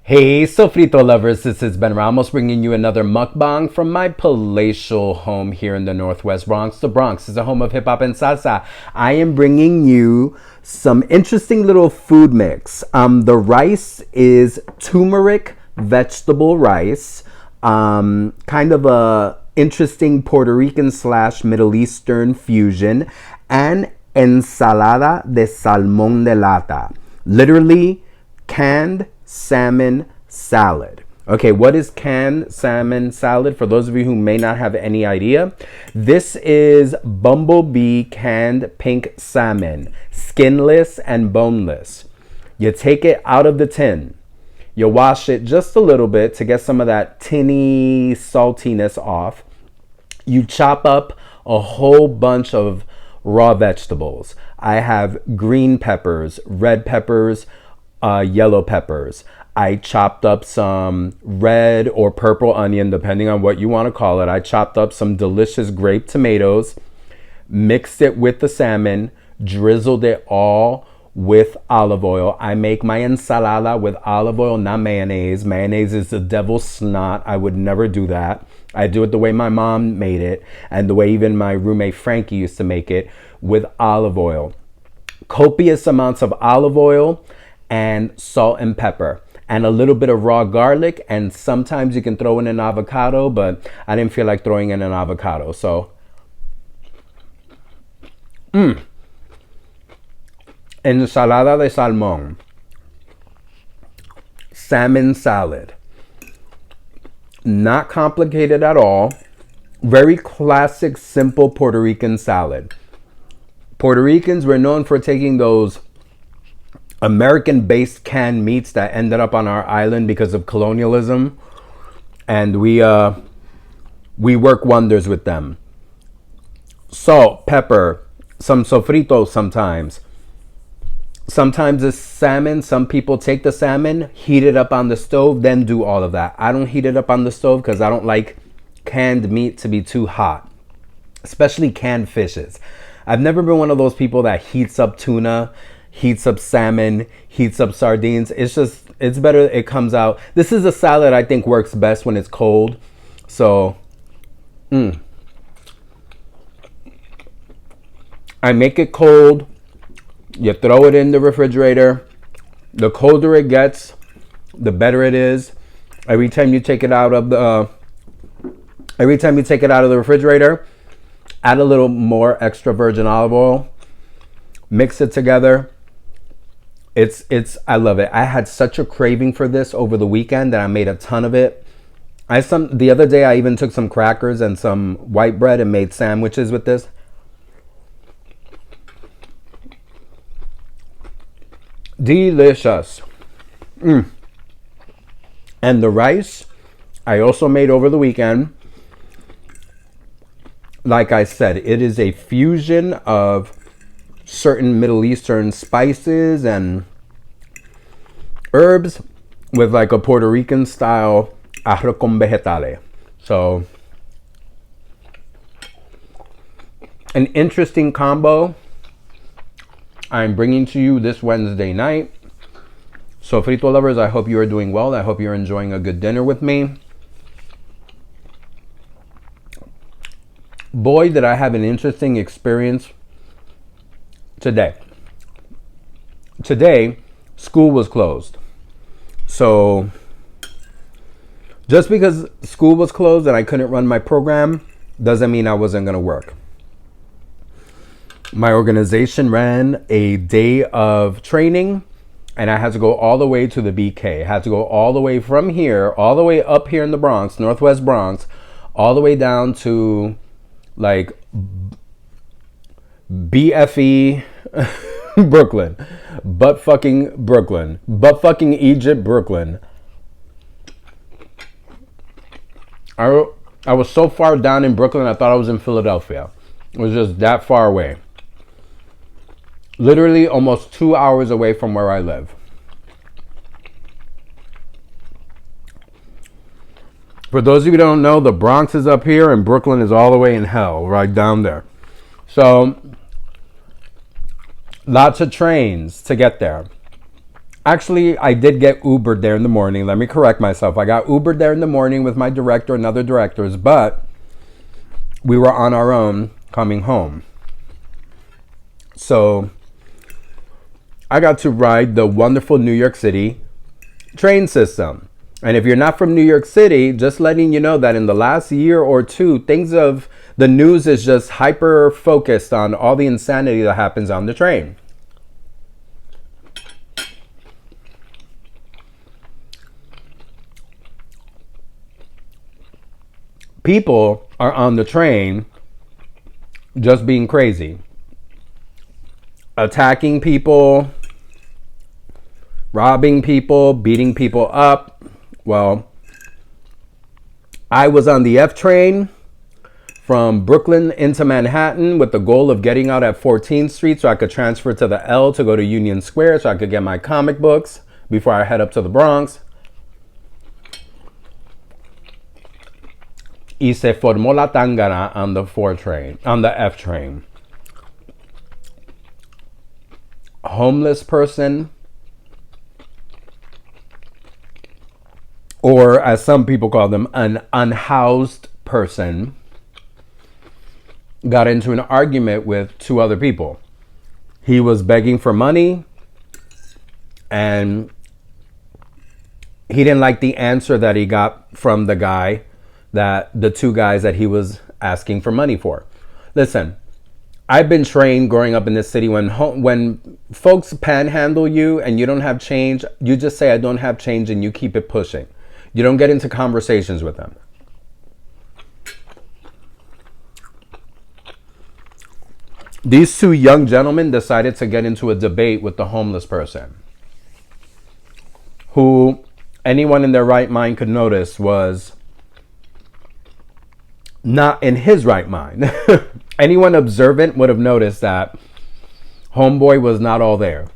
Hey, sofrito lovers, this is Ben Ramos bringing you another mukbang from my palatial home here in the Northwest Bronx. The Bronx is the home of hip hop and salsa. I am bringing you some interesting little food mix. The rice is turmeric vegetable rice, kind of a interesting Puerto Rican slash Middle Eastern fusion, and ensalada de salmón de lata. Literally, canned salmon salad. Okay, what is canned salmon salad? For those of you who may not have any idea, this is bumblebee canned pink salmon, skinless and boneless. You take it out of the tin. You wash it just a little bit to get some of that tinny saltiness off. You chop up a whole bunch of raw vegetables. I have green peppers, red peppers, yellow peppers. I chopped up some red or purple onion, depending on what you want to call it. I chopped up some delicious grape tomatoes, mixed it with the salmon, drizzled it all with olive oil. I make my ensalada with olive oil, not mayonnaise. Mayonnaise is the devil's snot. I would never do that. I do it the way my mom made it and the way even my roommate Frankie used to make it, with olive oil. Copious amounts of olive oil and salt and pepper and a little bit of raw garlic, and sometimes you can throw in an avocado, but I didn't feel like throwing in an avocado. So ensalada de salmón, salmon salad. Not complicated at all. Very classic, simple Puerto Rican salad. Puerto Ricans were known for taking those American-based canned meats that ended up on our island because of colonialism, and we work wonders with them. Salt, pepper, some sofrito sometimes. Sometimes it's salmon. Some people take the salmon, heat it up on the stove, then do all of that. I don't heat it up on the stove because I don't like canned meat to be too hot, especially canned fishes. I've never been one of those people that heats up tuna, heats up salmon, heats up sardines. It's better it comes out. This is a salad I think works best when it's cold. So, I make it cold. You throw it in the refrigerator. The colder it gets, the better it is. Every time you take it out of the refrigerator, add a little more extra virgin olive oil. Mix it together. I love it. I had such a craving for this over the weekend that I made a ton of it. The other day I even took some crackers and some white bread and made sandwiches with this. Delicious. And the rice I also made over the weekend. Like I said, it is a fusion of certain Middle Eastern spices and herbs with like a Puerto Rican style arroz con vegetales. So an interesting combo I'm bringing to you this Wednesday night. So frito lovers, I hope you are doing well. I hope you're enjoying a good dinner with me. Boy, did I have an interesting experience today. Today, school was closed. So just because school was closed and I couldn't run my program doesn't mean I wasn't going to work. My organization ran a day of training and I had to go all the way to the BK. I had to go all the way from here, all the way up here in the Bronx, Northwest Bronx, all the way down to like BFE Brooklyn, butt fucking Egypt, Brooklyn. I was so far down in Brooklyn, I thought I was in Philadelphia. It was just that far away. Literally almost 2 hours away from where I live. For those of you who don't know, the Bronx is up here and Brooklyn is all the way in hell, right down there. So, lots of trains to get there. Actually, I did get Ubered there in the morning. Let me correct myself. I got Ubered there in the morning with my director and other directors, but we were on our own coming home. So I got to ride the wonderful New York City train system. And if you're not from New York City, just letting you know that in the last year or two, the news is just hyper focused on all the insanity that happens on the train. People are on the train just being crazy, attacking people, robbing people, beating people up. Well, I was on the F train from Brooklyn into Manhattan with the goal of getting out at 14th Street so I could transfer to the L to go to Union Square so I could get my comic books before I head up to the Bronx. Y se formó la tangana on the F train. A homeless person, or as some people call them, an unhoused person, got into an argument with two other people. He was begging for money, and he didn't like the answer that he got from the two guys that he was asking for money for. Listen, I've been trained growing up in this city, when folks panhandle you and you don't have change, you just say, I don't have change, and you keep it pushing. You don't get into conversations with them. These two young gentlemen decided to get into a debate with the homeless person, who anyone in their right mind could notice was not in his right mind. Anyone observant would have noticed that homeboy was not all there.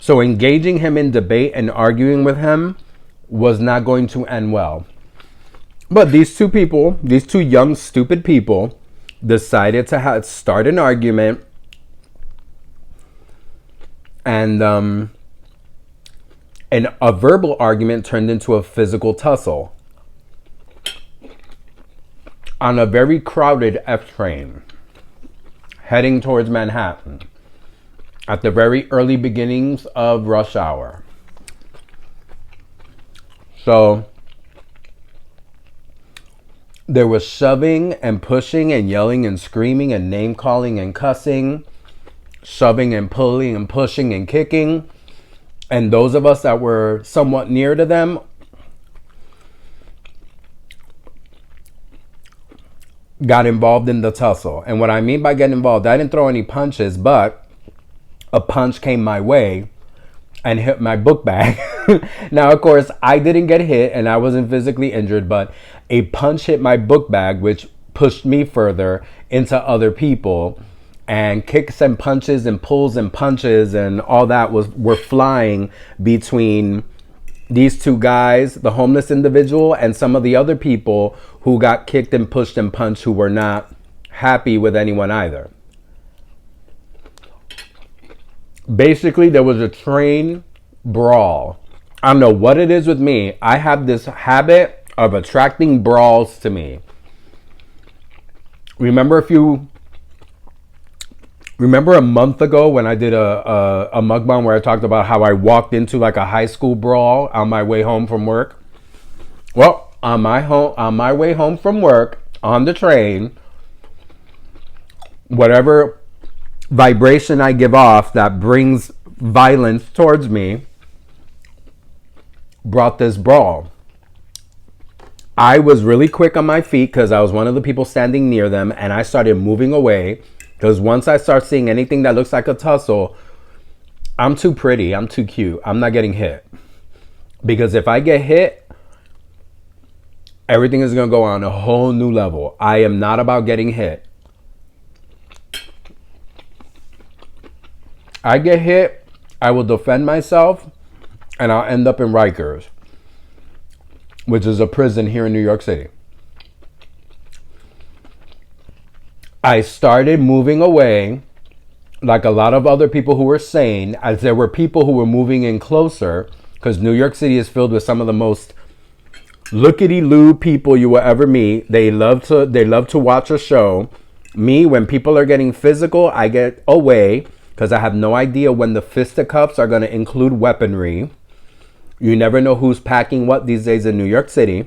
So engaging him in debate and arguing with him was not going to end well. But these two young, stupid people, decided to start an argument, and a verbal argument turned into a physical tussle on a very crowded F train heading towards Manhattan at the very early beginnings of rush hour. So there was shoving and pushing and yelling and screaming and name calling and cussing, shoving and pulling and pushing and kicking. And those of us that were somewhat near to them got involved in the tussle. And what I mean by getting involved, I didn't throw any punches, but a punch came my way and hit my book bag. Now, of course, I didn't get hit and I wasn't physically injured, but a punch hit my book bag, which pushed me further into other people, and kicks and punches and pulls and punches and all that were flying between these two guys, the homeless individual, and some of the other people who got kicked and pushed and punched, who were not happy with anyone either. Basically, there was a train brawl. I don't know what it is with me. I have this habit of attracting brawls to me. Remember a month ago when I did a mukbang where I talked about how I walked into like a high school brawl on my way home from work? Well, on my way home from work, on the train, whatever vibration I give off that brings violence towards me brought this brawl. I was really quick on my feet because I was one of the people standing near them, and I started moving away because once I start seeing anything that looks like a tussle, I'm too pretty, I'm too cute, I'm not getting hit. Because if I get hit, everything is going to go on a whole new level. I am not about getting hit. I get hit, I will defend myself, and I'll end up in Rikers, which is a prison here in New York City. I started moving away like a lot of other people who were saying, as there were people who were moving in closer, because New York City is filled with some of the most lookity-loo people you will ever meet. They love to watch a show. Me, when people are getting physical, I get away because I have no idea when the fisticuffs are going to include weaponry. You never know who's packing what these days in New York City.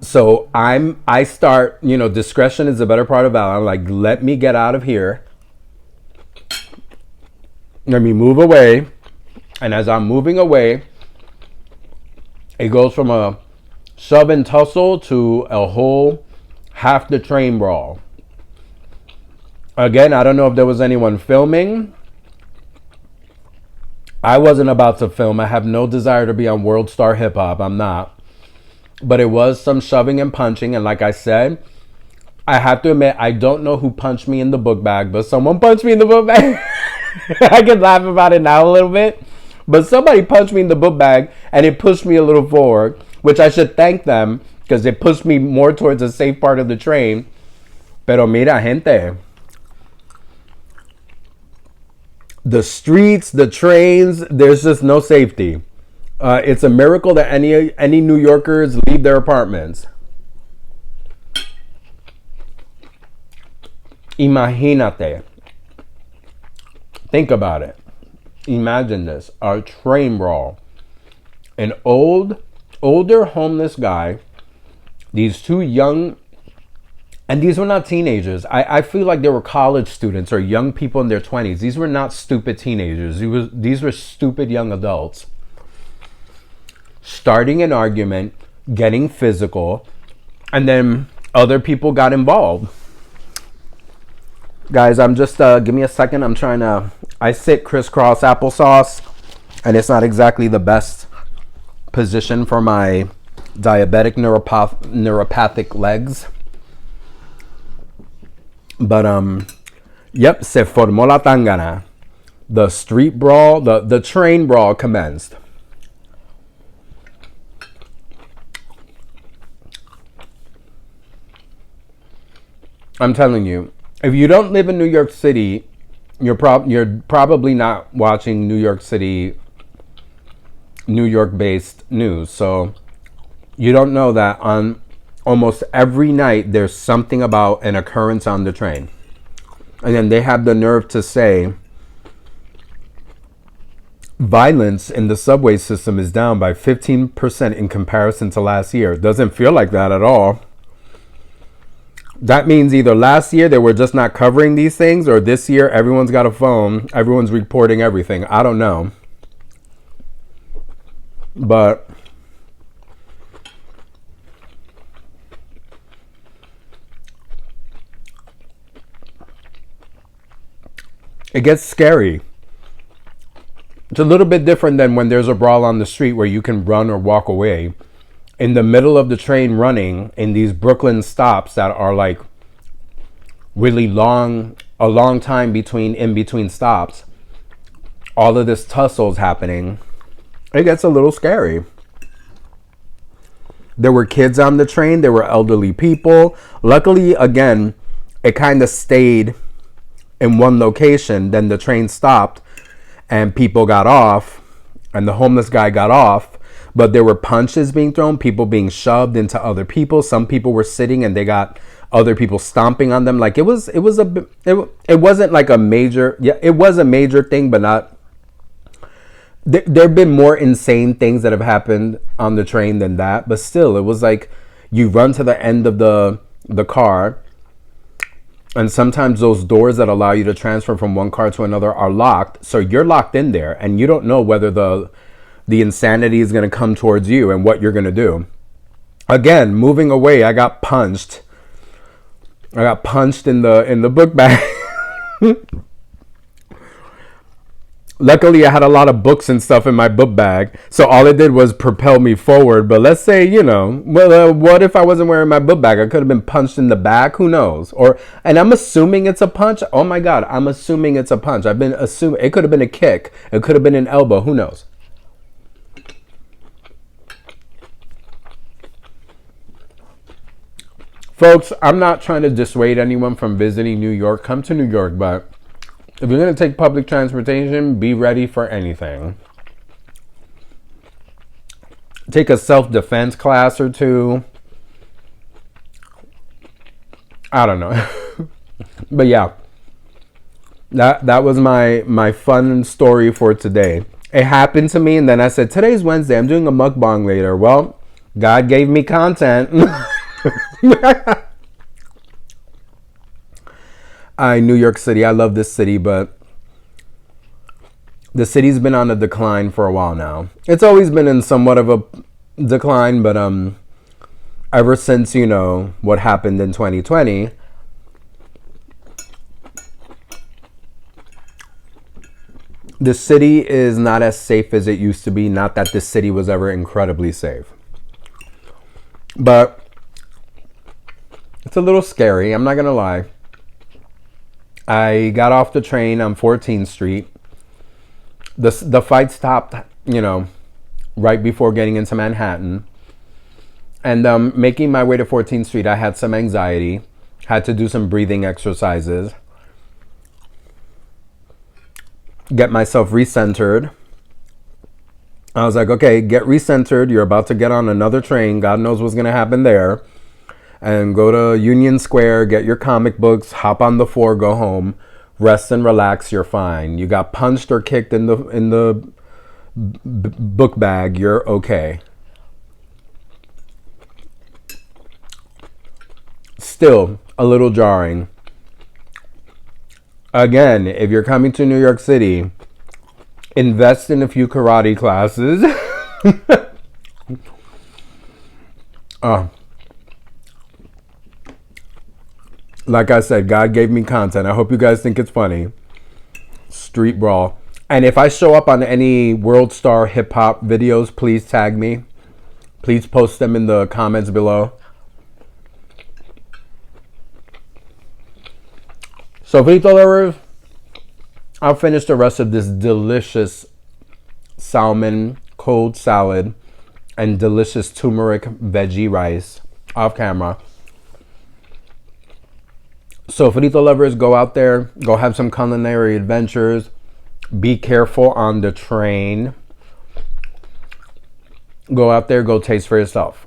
So I start, discretion is the better part of valor. I'm like, let me get out of here. Let me move away. And as I'm moving away, it goes from a shove and tussle to a whole half the train brawl. Again, I don't know if there was anyone filming. I wasn't about to film. I have no desire to be on World Star Hip Hop. I'm not. But it was some shoving and punching. And like I said, I have to admit, I don't know who punched me in the book bag, but someone punched me in the book bag. I can laugh about it now a little bit. But somebody punched me in the book bag and it pushed me a little forward, which I should thank them because it pushed me more towards the safe part of the train. Pero mira, gente. The streets, the trains, there's just no safety. It's a miracle that any New Yorkers leave their apartments. Imagínate. Think about it. Imagine this. A train brawl. An older homeless guy. These two young, and these were not teenagers. I feel like they were college students or young people in their 20s. These were not stupid teenagers. These were stupid young adults. Starting an argument, getting physical, and then other people got involved. Guys, I'm just, give me a second. I sit crisscross applesauce, and it's not exactly the best position for my diabetic neuropathic legs. But, yep, se formó la tangana. The street brawl, the train brawl commenced. I'm telling you, if you don't live in New York City, you're probably not watching New York-based news. So you don't know that on almost every night there's something about an occurrence on the train. And then they have the nerve to say violence in the subway system is down by 15% in comparison to last year. It doesn't feel like that at all. That means either last year they were just not covering these things, or this year everyone's got a phone, everyone's reporting everything. I don't know. But it gets scary. It's a little bit different than when there's a brawl on the street where you can run or walk away. In the middle of the train running in these Brooklyn stops that are like really long, a long time in between stops, all of this tussle's happening. It gets a little scary. There were kids on the train. There were elderly people. Luckily, again, it kind of stayed in one location. Then the train stopped and people got off and the homeless guy got off. But there were punches being thrown, people being shoved into other people. Some people were sitting and they got other people stomping on them. Like it wasn't like a major, it was a major thing, but not. There have been more insane things that have happened on the train than that. But still, it was like you run to the end of the car. And sometimes those doors that allow you to transfer from one car to another are locked. So you're locked in there and you don't know whether the insanity is going to come towards you and what you're going to do. Again, moving away, I got punched. in the book bag. Luckily, I had a lot of books and stuff in my book bag, so all it did was propel me forward. But let's say, what if I wasn't wearing my book bag? I could have been punched in the back. Who knows? And I'm assuming it's a punch. Oh my God, I'm assuming it's a punch. I've been assuming it could have been a kick. It could have been an elbow. Who knows? Folks, I'm not trying to dissuade anyone from visiting New York. Come to New York, but if you're going to take public transportation, be ready for anything. Take a self-defense class or two. I don't know. But yeah, that was my fun story for today. It happened to me, and then I said, today's Wednesday. I'm doing a mukbang later. Well, God gave me content. New York City. I love this city, but the city's been on a decline for a while now. It's always been in somewhat of a decline, but ever since, what happened in 2020, the city is not as safe as it used to be. Not that this city was ever incredibly safe, but it's a little scary. I'm not going to lie. I got off the train on 14th Street. The fight stopped, right before getting into Manhattan. And making my way to 14th Street, I had some anxiety. Had to do some breathing exercises. Get myself recentered. I was like, okay, get recentered. You're about to get on another train. God knows what's going to happen there. And go to Union Square, get your comic books, hop on the 4, go home, rest and relax. You're fine. You got punched or kicked in the book bag. You're okay. Still a little jarring. Again, if you're coming to New York City, invest in a few karate classes. Like I said, God gave me content. I hope you guys think it's funny. Street brawl. And if I show up on any World Star hip hop videos, please tag me. Please post them in the comments below. So, Frito lovers, I'll finish the rest of this delicious salmon cold salad and delicious turmeric veggie rice off camera. So, Frito lovers, go out there, go have some culinary adventures. Be careful on the train. Go out there, go taste for yourself.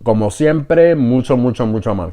Como siempre, mucho, mucho, mucho más.